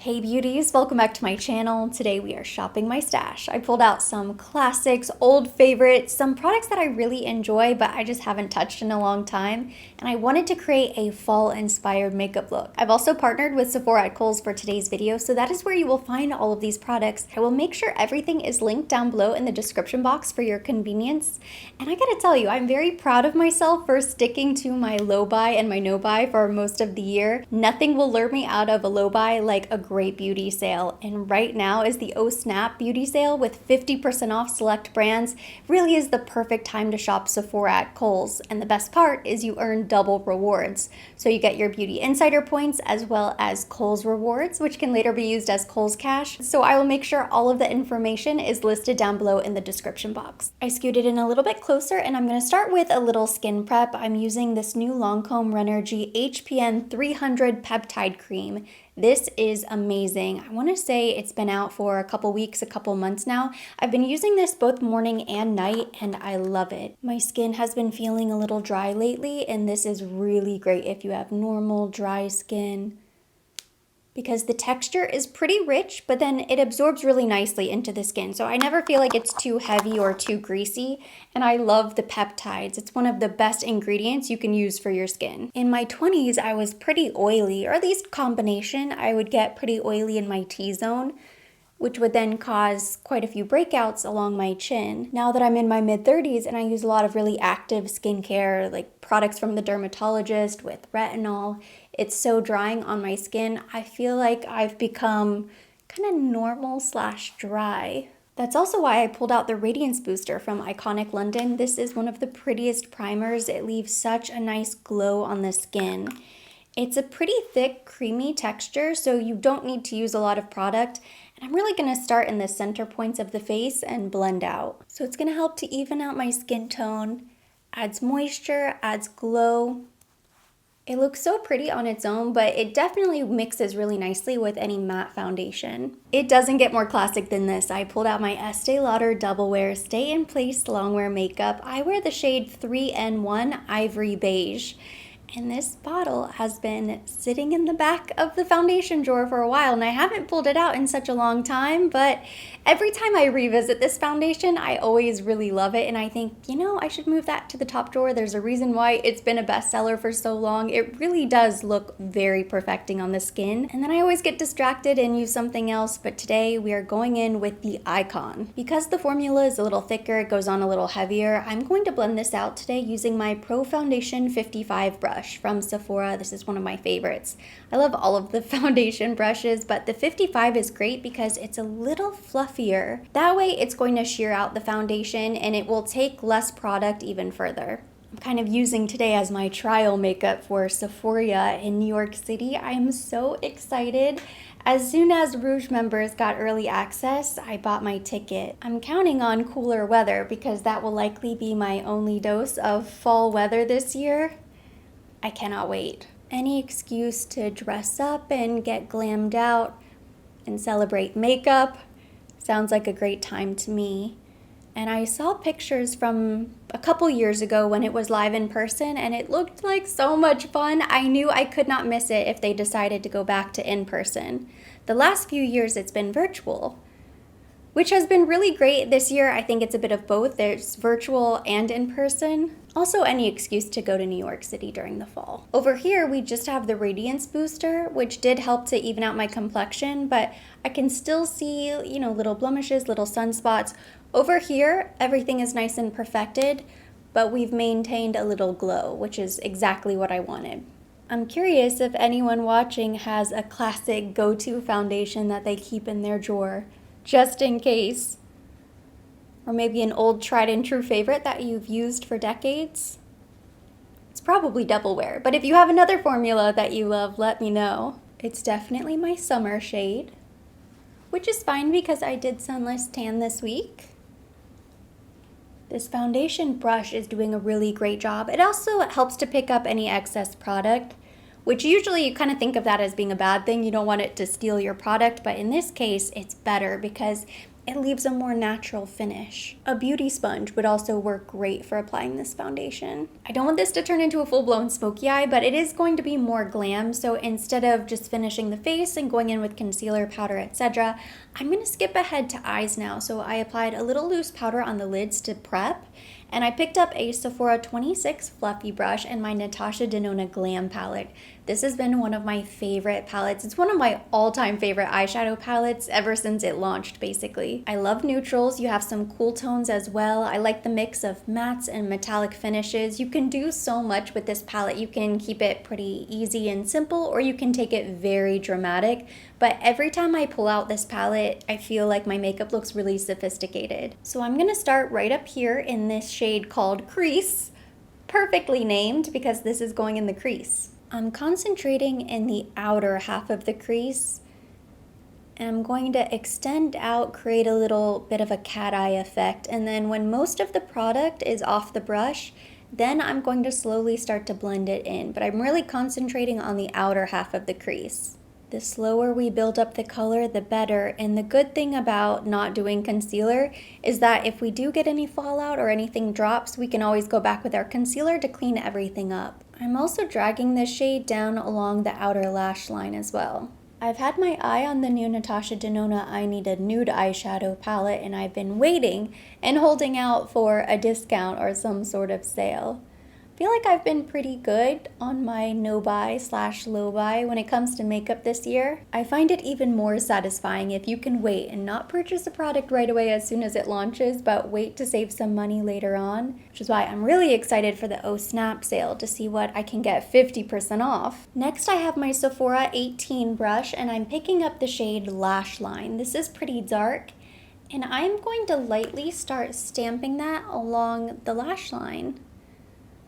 Hey beauties, welcome back to my channel. Today we are shopping my stash. I pulled out some classics, old favorites, some products that I really enjoy but I just haven't touched in a long time, and I wanted to create a fall inspired makeup look. I've also partnered with Sephora at Kohl's for today's video, so that is where you will find all of these products. I will make sure everything is linked down below in the description box for your convenience. And I gotta tell you, I'm very proud of myself for sticking to my low buy and my no buy for most of the year. Nothing will lure me out of a low buy like a great beauty sale, and right now is the Oh Snap beauty sale with 50% off select brands. Really is the perfect time to shop Sephora at Kohl's, and the best part is you earn double rewards. So you get your beauty insider points as well as Kohl's rewards, which can later be used as Kohl's cash. So I will make sure all of the information is listed down below in the description box. I skewed it in a little bit closer, and I'm going to start with a little skin prep. I'm using this new Lancome Renergy HPN 300 Peptide Cream. This is amazing. I want to say it's been out for a couple weeks, a couple months now. I've been using this both morning and night, and I love it. My skin has been feeling a little dry lately, and this is really great if you have normal dry skin, because the texture is pretty rich, but then it absorbs really nicely into the skin. So I never feel like it's too heavy or too greasy. And I love the peptides. It's one of the best ingredients you can use for your skin. In my 20s, I was pretty oily, or at least combination. I would get pretty oily in my T-zone, which would then cause quite a few breakouts along my chin. Now that I'm in my mid-30s and I use a lot of really active skincare, like products from the dermatologist with retinol, it's so drying on my skin. I feel like I've become kind of normal / dry. That's also why I pulled out the Radiance Booster from Iconic London. This is one of the prettiest primers. It leaves such a nice glow on the skin. It's a pretty thick, creamy texture, so you don't need to use a lot of product. And I'm really going to start in the center points of the face and blend out. So it's going to help to even out my skin tone, adds moisture, adds glow. It looks so pretty on its own, but it definitely mixes really nicely with any matte foundation. It doesn't get more classic than this. I pulled out my Estee Lauder Double Wear Stay in Place Longwear Makeup. I wear the shade 3N1 Ivory Beige. And this bottle has been sitting in the back of the foundation drawer for a while, and I haven't pulled it out in such a long time, but every time I revisit this foundation, I always really love it, and I think, you know, I should move that to the top drawer. There's a reason why it's been a bestseller for so long. It really does look very perfecting on the skin, and then I always get distracted and use something else, but today we are going in with the Icon. Because the formula is a little thicker, it goes on a little heavier, I'm going to blend this out today using my Pro Foundation 55 brush from Sephora. This is one of my favorites. I love all of the foundation brushes, but the 55 is great because it's a little fluffier. That way it's going to sheer out the foundation and it will take less product even further. I'm kind of using today as my trial makeup for Sephora in New York City. I am so excited. As soon as Rouge members got early access, I bought my ticket. I'm counting on cooler weather because that will likely be my only dose of fall weather this year. I cannot wait. Any excuse to dress up and get glammed out and celebrate makeup sounds like a great time to me. And I saw pictures from a couple years ago when it was live in person, and it looked like so much fun. I knew I could not miss it if they decided to go back to in person. The last few years it's been virtual, which has been really great. This year I think it's a bit of both. There's virtual and in person. Also any excuse to go to New York City during the fall. Over here we just have the Radiance Booster, which did help to even out my complexion, but I can still see, you know, little blemishes, little sunspots. Over here everything is nice and perfected, but we've maintained a little glow, which is exactly what I wanted. I'm curious if anyone watching has a classic go-to foundation that they keep in their drawer, just in case. Or maybe an old tried and true favorite that you've used for decades. It's probably Double Wear, but if you have another formula that you love, let me know. It's definitely my summer shade, which is fine because I did sunless tan this week. This foundation brush is doing a really great job. It also helps to pick up any excess product, which usually you kind of think of that as being a bad thing. You don't want it to steal your product, but in this case, it's better because it leaves a more natural finish. A beauty sponge would also work great for applying this foundation. I don't want this to turn into a full-blown smoky eye, but it is going to be more glam, so instead of just finishing the face and going in with concealer, powder, etc., I'm going to skip ahead to eyes now. So I applied a little loose powder on the lids to prep, and I picked up a Sephora 26 fluffy brush and my Natasha Denona Glam palette. This has been one of my favorite palettes. It's one of my all-time favorite eyeshadow palettes ever since it launched, basically. I love neutrals. You have some cool tones as well. I like the mix of mattes and metallic finishes. You can do so much with this palette. You can keep it pretty easy and simple, or you can take it very dramatic. But every time I pull out this palette, I feel like my makeup looks really sophisticated. So I'm gonna start right up here in this shade called Crease. Perfectly named because this is going in the crease. I'm concentrating in the outer half of the crease, and I'm going to extend out, create a little bit of a cat eye effect, and then when most of the product is off the brush, then I'm going to slowly start to blend it in, but I'm really concentrating on the outer half of the crease. The slower we build up the color, the better, and the good thing about not doing concealer is that if we do get any fallout or anything drops, we can always go back with our concealer to clean everything up. I'm also dragging this shade down along the outer lash line as well. I've had my eye on the new Natasha Denona I Need a Nude eyeshadow palette, and I've been waiting and holding out for a discount or some sort of sale. I feel like I've been pretty good on my no-buy/low buy when it comes to makeup this year. I find it even more satisfying if you can wait and not purchase a product right away as soon as it launches, but wait to save some money later on, which is why I'm really excited for the Oh Snap sale to see what I can get 50% off. Next, I have my Sephora 18 brush, and I'm picking up the shade Lash Line. This is pretty dark, and I'm going to lightly start stamping that along the lash line.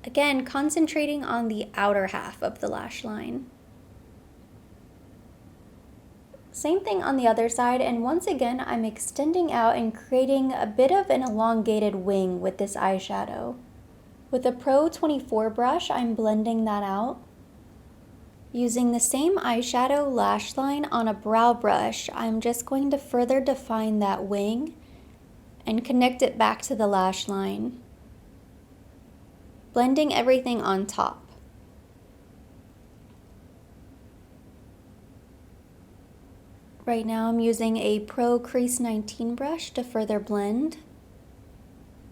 Again, concentrating on the outer half of the lash line. Same thing on the other side, and once again, I'm extending out and creating a bit of an elongated wing with this eyeshadow. With a Pro 24 brush, I'm blending that out. Using the same eyeshadow lash line on a brow brush, I'm just going to further define that wing and connect it back to the lash line, blending everything on top. Right now I'm using a Pro Crease 19 brush to further blend.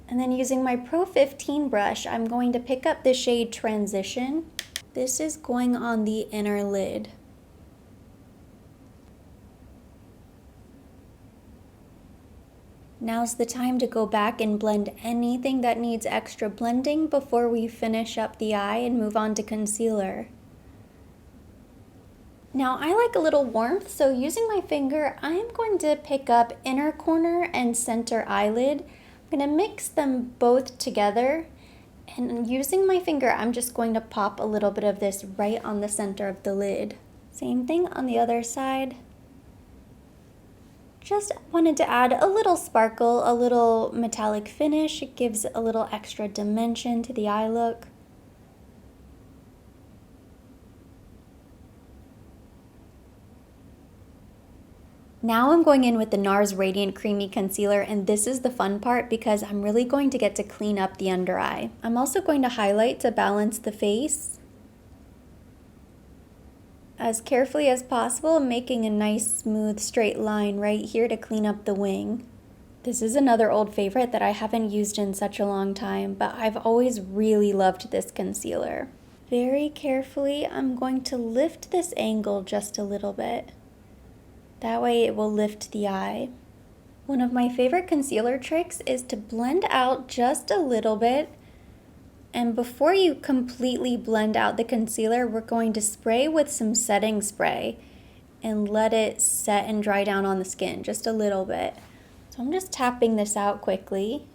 And then using my Pro 15 brush, I'm going to pick up the shade Transition. This is going on the inner lid. Now's the time to go back and blend anything that needs extra blending before we finish up the eye and move on to concealer. Now I like a little warmth, so using my finger, I'm going to pick up inner corner and center eyelid. I'm going to mix them both together, and using my finger, I'm just going to pop a little bit of this right on the center of the lid. Same thing on the other side. Just wanted to add a little sparkle, a little metallic finish. It gives a little extra dimension to the eye look. Now I'm going in with the NARS Radiant Creamy Concealer, and this is the fun part because I'm really going to get to clean up the under eye. I'm also going to highlight to balance the face as carefully as possible, making a nice smooth straight line right here to clean up the wing. This is another old favorite that I haven't used in such a long time, but I've always really loved this concealer. Very carefully, I'm going to lift this angle just a little bit. That way it will lift the eye. One of my favorite concealer tricks is to blend out just a little bit, and before you completely blend out the concealer, we're going to spray with some setting spray and let it set and dry down on the skin just a little bit. So I'm just tapping this out quickly.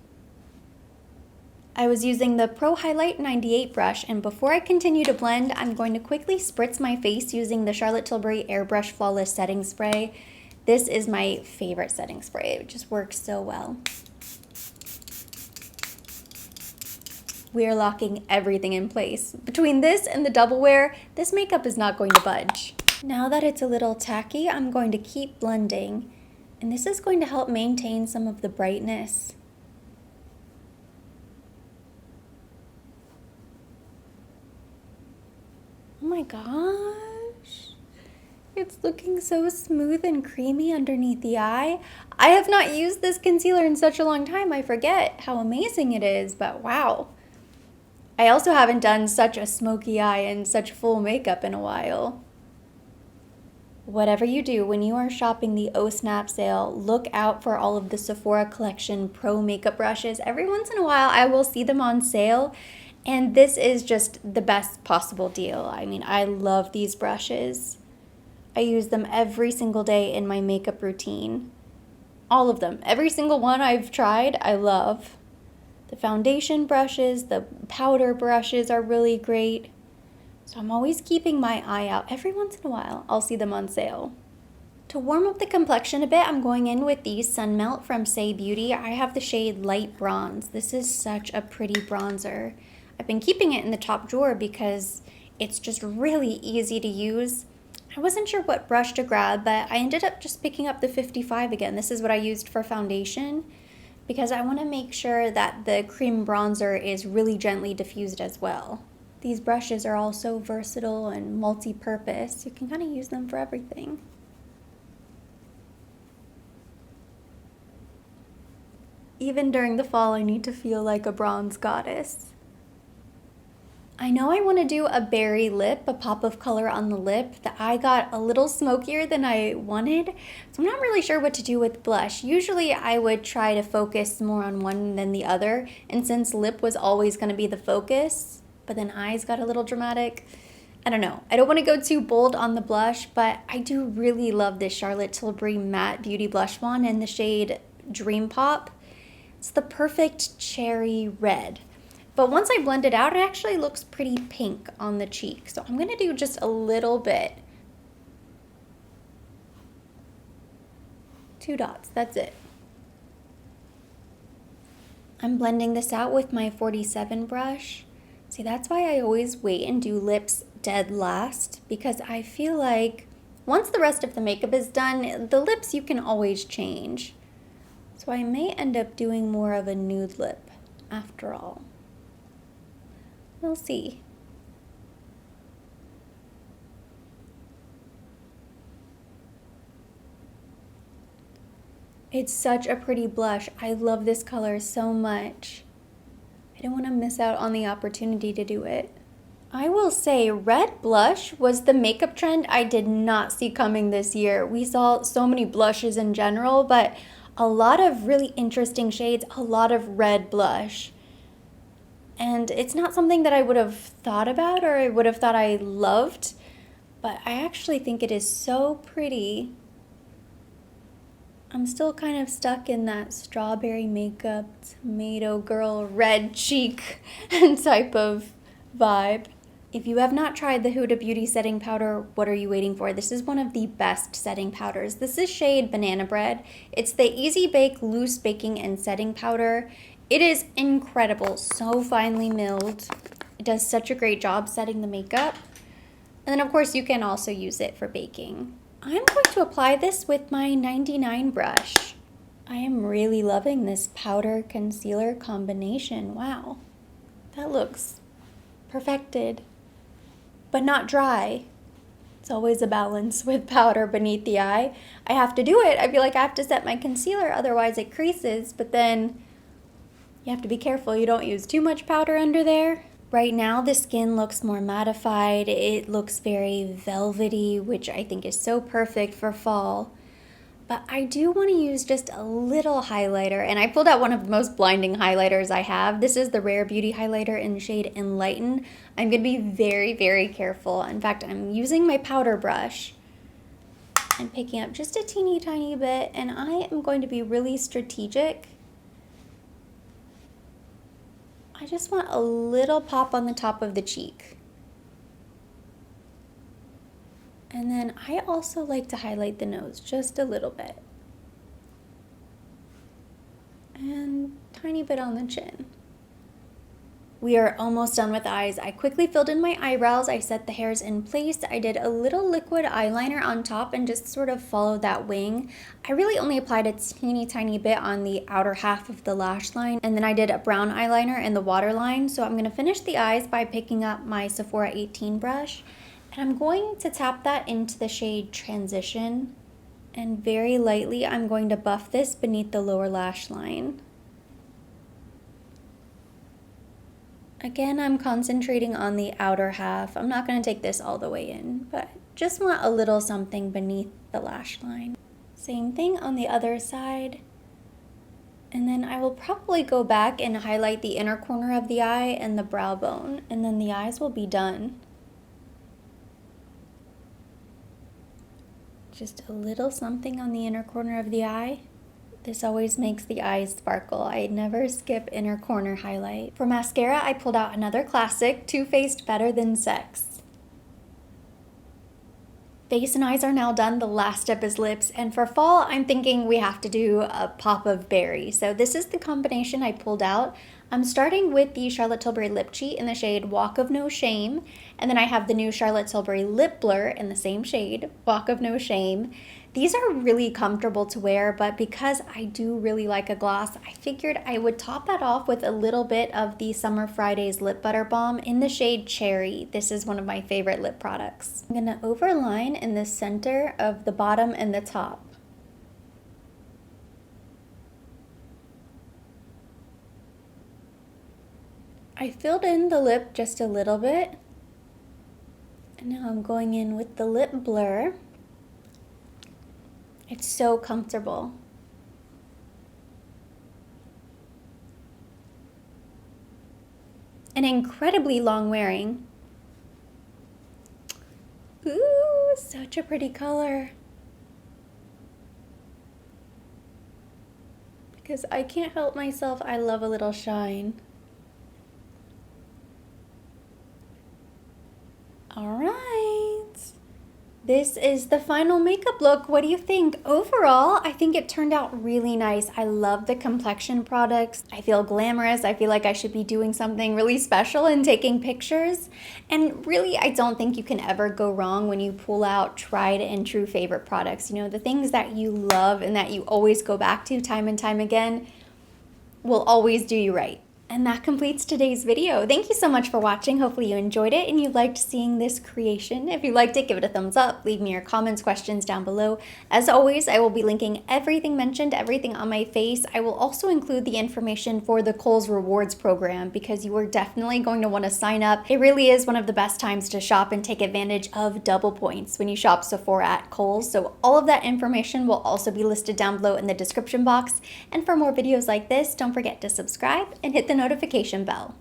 I was using the Pro Highlight 98 brush, and before I continue to blend, I'm going to quickly spritz my face using the Charlotte Tilbury Airbrush Flawless Setting Spray. This is my favorite setting spray. It just works so well. We're locking everything in place. Between this and the double wear, this makeup is not going to budge. Now that it's a little tacky, I'm going to keep blending, and this is going to help maintain some of the brightness. Oh my gosh, it's looking so smooth and creamy underneath the eye. I have not used this concealer in such a long time, I forget how amazing it is, but wow. I also haven't done such a smoky eye and such full makeup in a while. Whatever you do, when you are shopping the Oh Snap sale, look out for all of the Sephora Collection Pro makeup brushes. Every once in a while, I will see them on sale, and this is just the best possible deal. I mean, I love these brushes. I use them every single day in my makeup routine. All of them. Every single one I've tried, I love. The foundation brushes, the powder brushes are really great. So I'm always keeping my eye out. Every once in a while, I'll see them on sale. To warm up the complexion a bit, I'm going in with the Sun Melt from Say Beauty. I have the shade Light Bronze. This is such a pretty bronzer. I've been keeping it in the top drawer because it's just really easy to use. I wasn't sure what brush to grab, but I ended up just picking up the 55 again. This is what I used for foundation because I want to make sure that the cream bronzer is really gently diffused as well. These brushes are all so versatile and multi-purpose. You can kind of use them for everything. Even during the fall, I need to feel like a bronze goddess. I know I want to do a berry lip, a pop of color on the lip. The eye got a little smokier than I wanted, so I'm not really sure what to do with blush. Usually I would try to focus more on one than the other, and since lip was always going to be the focus, but then eyes got a little dramatic. I don't know. I don't want to go too bold on the blush, but I do really love this Charlotte Tilbury Matte Beauty Blush Wand in the shade Dream Pop. It's the perfect cherry red. But once I blend it out, it actually looks pretty pink on the cheek. So I'm going to do just a little bit. 2 dots, that's it. I'm blending this out with my 47 brush. See, that's why I always wait and do lips dead last, because I feel like once the rest of the makeup is done, the lips you can always change. So I may end up doing more of a nude lip after all. We'll see. It's such a pretty blush. I love this color so much. I don't want to miss out on the opportunity to do it. I will say red blush was the makeup trend I did not see coming this year. We saw so many blushes in general, but a lot of really interesting shades, a lot of red blush. And it's not something that I would have thought about or I would have thought I loved, but I actually think it is so pretty. I'm still kind of stuck in that strawberry makeup, tomato girl, red cheek type of vibe. If you have not tried the Huda Beauty setting powder, what are you waiting for? This is one of the best setting powders. This is shade Banana Bread. It's the Easy Bake Loose Baking and Setting Powder. It is incredible, so finely milled. It does such a great job setting the makeup. And then of course you can also use it for baking. I'm going to apply this with my 99 brush. I am really loving this powder concealer combination. Wow, that looks perfected, but not dry. It's always a balance with powder beneath the eye. I have to do it. I feel like I have to set my concealer, otherwise it creases, but then you have to be careful you don't use too much powder under there. Right now, the skin looks more mattified. It looks very velvety, which I think is so perfect for fall. But I do want to use just a little highlighter, and I pulled out one of the most blinding highlighters I have. This is the Rare Beauty highlighter in the shade Enlighten. I'm going to be very, very careful. In fact, I'm using my powder brush and picking up just a teeny tiny bit, and I am going to be really strategic. I just want a little pop on the top of the cheek. And then I also like to highlight the nose just a little bit. And tiny bit on the chin. We are almost done with eyes. I quickly filled in my eyebrows. I set the hairs in place. I did a little liquid eyeliner on top and just sort of followed that wing. I really only applied a teeny tiny bit on the outer half of the lash line. And then I did a brown eyeliner in the waterline. So I'm going to finish the eyes by picking up my Sephora 18 brush. And I'm going to tap that into the shade Transition. And very lightly, I'm going to buff this beneath the lower lash line. Again, I'm concentrating on the outer half. I'm not going to take this all the way in, but just want a little something beneath the lash line. Same thing on the other side. And then I will probably go back and highlight the inner corner of the eye and the brow bone, and then the eyes will be done. Just a little something on the inner corner of the eye. This always makes the eyes sparkle. I never skip inner corner highlight. For mascara, I pulled out another classic, Too Faced Better Than Sex. Face and eyes are now done. The last step is lips. And for fall, I'm thinking we have to do a pop of berry. So this is the combination I pulled out. I'm starting with the Charlotte Tilbury Lip Cheat in the shade Walk of No Shame. And then I have the new Charlotte Tilbury Lip Blur in the same shade, Walk of No Shame. These are really comfortable to wear, but because I do really like a gloss, I figured I would top that off with a little bit of the Summer Fridays Lip Butter Balm in the shade Cherry. This is one of my favorite lip products. I'm gonna overline in the center of the bottom and the top. I filled in the lip just a little bit, and now I'm going in with the lip blur. It's so comfortable. And incredibly long wearing. Ooh, such a pretty color. Because I can't help myself, I love a little shine. All right. This is the final makeup look. What do you think? Overall, I think it turned out really nice. I love the complexion products. I feel glamorous. I feel like I should be doing something really special and taking pictures. And really, I don't think you can ever go wrong when you pull out tried and true favorite products. You know, the things that you love and that you always go back to time and time again will always do you right. And that completes today's video. Thank you so much for watching. Hopefully you enjoyed it and you liked seeing this creation. If you liked it, give it a thumbs up. Leave me your comments, questions down below. As always, I will be linking everything mentioned, everything on my face. I will also include the information for the Kohl's Rewards program because you are definitely going to want to sign up. It really is one of the best times to shop and take advantage of double points when you shop Sephora at Kohl's. So all of that information will also be listed down below in the description box. And for more videos like this, don't forget to subscribe and hit the notification bell.